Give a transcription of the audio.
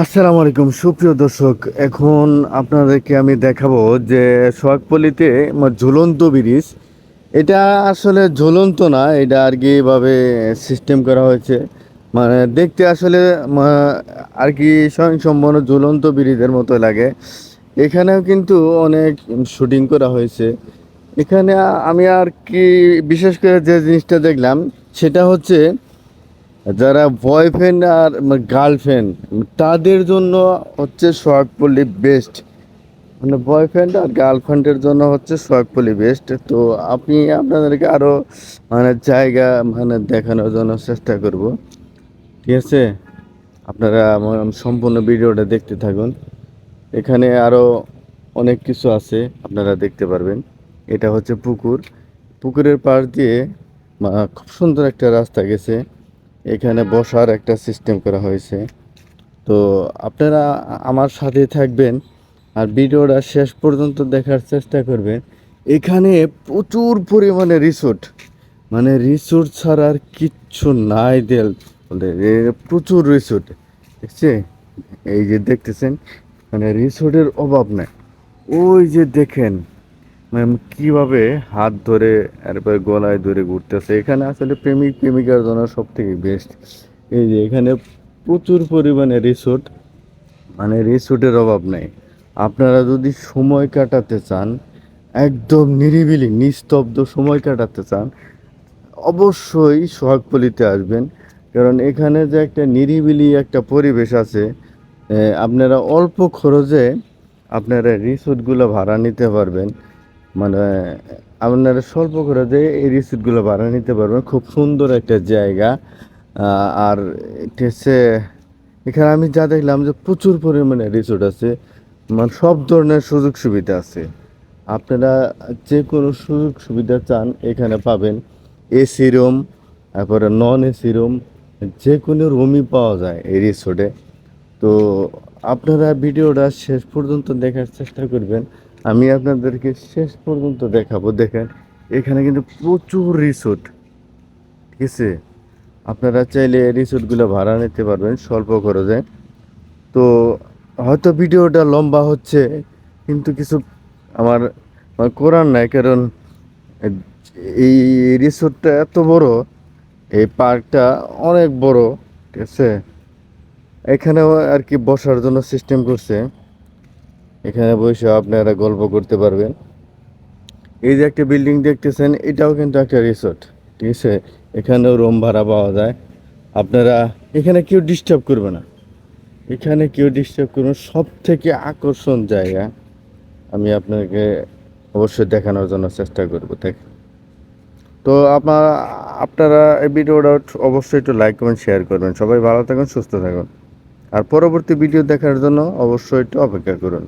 আসসালামু আলাইকুম সুপ্রিয় দর্শক। এখন আপনাদেরকে আমি দেখাবো যে সোহাগপল্লীতে ঝুলন্ত ব্রিজ। এটা আসলে ঝুলন্ত না, এটা আর কি এভাবে সিস্টেম করা হয়েছে। মানে দেখতে আসলে আর কি স্বয়ংসম্পূর্ণ ঝুলন্ত ব্রিজের মতো লাগে। এখানেও কিন্তু অনেক শুটিং করা হয়েছে। এখানে আমি আর কি বিশেষ করে যে জিনিসটা দেখলাম সেটা হচ্ছে যারা বয়ফ্রেন্ড আর গার্লফ্রেন্ড তাদের জন্য হচ্ছে সোহাগপল্লী বেস্ট। মানে বয়ফ্রেন্ড আর গার্লফ্রেন্ডের জন্য হচ্ছে সোহাগপল্লী বেস্ট। তো আপনি আপনাদেরকে আরও জায়গা দেখানোর জন্য চেষ্টা করব। ঠিক আছে, আপনারা সম্পূর্ণ ভিডিওটা দেখতে থাকুন। এখানে আরও অনেক কিছু আছে, আপনারা দেখতে পারবেন। এটা হচ্ছে পুকুর। পুকুরের পাশ দিয়ে খুব সুন্দর একটা রাস্তা গেছে। এখানে বসার একটা সিস্টেম করা হয়েছে। তো আপনারা আমার সাথে থাকবেন আর ভিডিওটা শেষ পর্যন্ত দেখার চেষ্টা করবেন। এখানে প্রচুর পরিমাণে রিসোর্ট, মানে রিসোর্ট ছাড়া আর কিচ্ছু নাই দেল বলে প্রচুর রিসোর্ট দেখছে। এই যে দেখতেছেন, মানে রিসোর্টের অভাব নাই। ওই যে দেখেন ম্যাম কিভাবে হাত ধরে এরপরে গলায় ধরে ঘুরতেছে। এখানে আসলে প্রেমিক প্রেমিকার জন্য সব থেকে বেস্ট। এই যে এখানে প্রচুর পরিমাণে রিসোর্ট, মানে রিসোর্টের অভাব নেই। আপনারা যদি সময় কাটাতে চান, একদম নিরিবিলি নিস্তব্ধ সময় কাটাতে চান, অবশ্যই সোহাগপল্লীতে আসবেন। কারণ এখানে যে একটা নিরিবিলি একটা পরিবেশ আছে। আপনারা অল্প খরচে আপনারা রিসোর্টগুলো ভাড়া নিতে পারবেন। মানে আপনারা স্বল্প খরচে এই রিসোর্টগুলো ভাড়া নিতে পারবেন। খুব সুন্দর একটা জায়গা। আর এটা হচ্ছে এখানে আমি যা দেখলাম যে প্রচুর পরিমাণে রিসোর্ট আছে, মানে সব ধরনের সুযোগ সুবিধা আছে। আপনারা যে কোনো সুযোগ সুবিধা চান এখানে পাবেন। এসি রুম, তারপরে নন এসি রুম, যে কোনো রুমই পাওয়া যায় এই রিসোর্টে। তো আপনারা ভিডিওটা শেষ পর্যন্ত দেখার চেষ্টা করবেন। আমি আপনাদেরকে শেষ পর্যন্ত দেখাবো। দেখেন এখানে কিন্তু প্রচুর রিসোর্ট। ঠিক আছে, আপনারা চাইলে রিসোর্টগুলো ভাড়া নিতে পারবেন স্বল্প খরচে। তো হয়তো ভিডিওটা লম্বা হচ্ছে, কিন্তু কিছু আমার আমার করার নাই। কারণ এই রিসোর্টটা এত বড়, এই পার্কটা অনেক বড়। ঠিক আছে, এখানেও আর কি বসার জন্য সিস্টেম করছে। এখানে বসে আপনারা গল্প করতে পারবেন। এই যে একটা বিল্ডিং দেখতেছেন, এটাও কিন্তু একটা রিসোর্ট। ঠিক আছে, এখানেও রুম ভাড়া পাওয়া যায়। আপনারা এখানে কেউ ডিস্টার্ব করবে না, এখানে কেউ ডিস্টার্ব করবে না। সব থেকে আকর্ষণ জায়গা আমি আপনাকে অবশ্যই দেখানোর জন্য চেষ্টা করব। দেখ, তো আপনারা এই ভিডিওটা অবশ্যই একটু লাইক কমেন্ট শেয়ার করবেন। সবাই ভালো থাকুন, সুস্থ থাকুন। আর পরবর্তী ভিডিও দেখার জন্য অবশ্যই একটু অপেক্ষা করুন।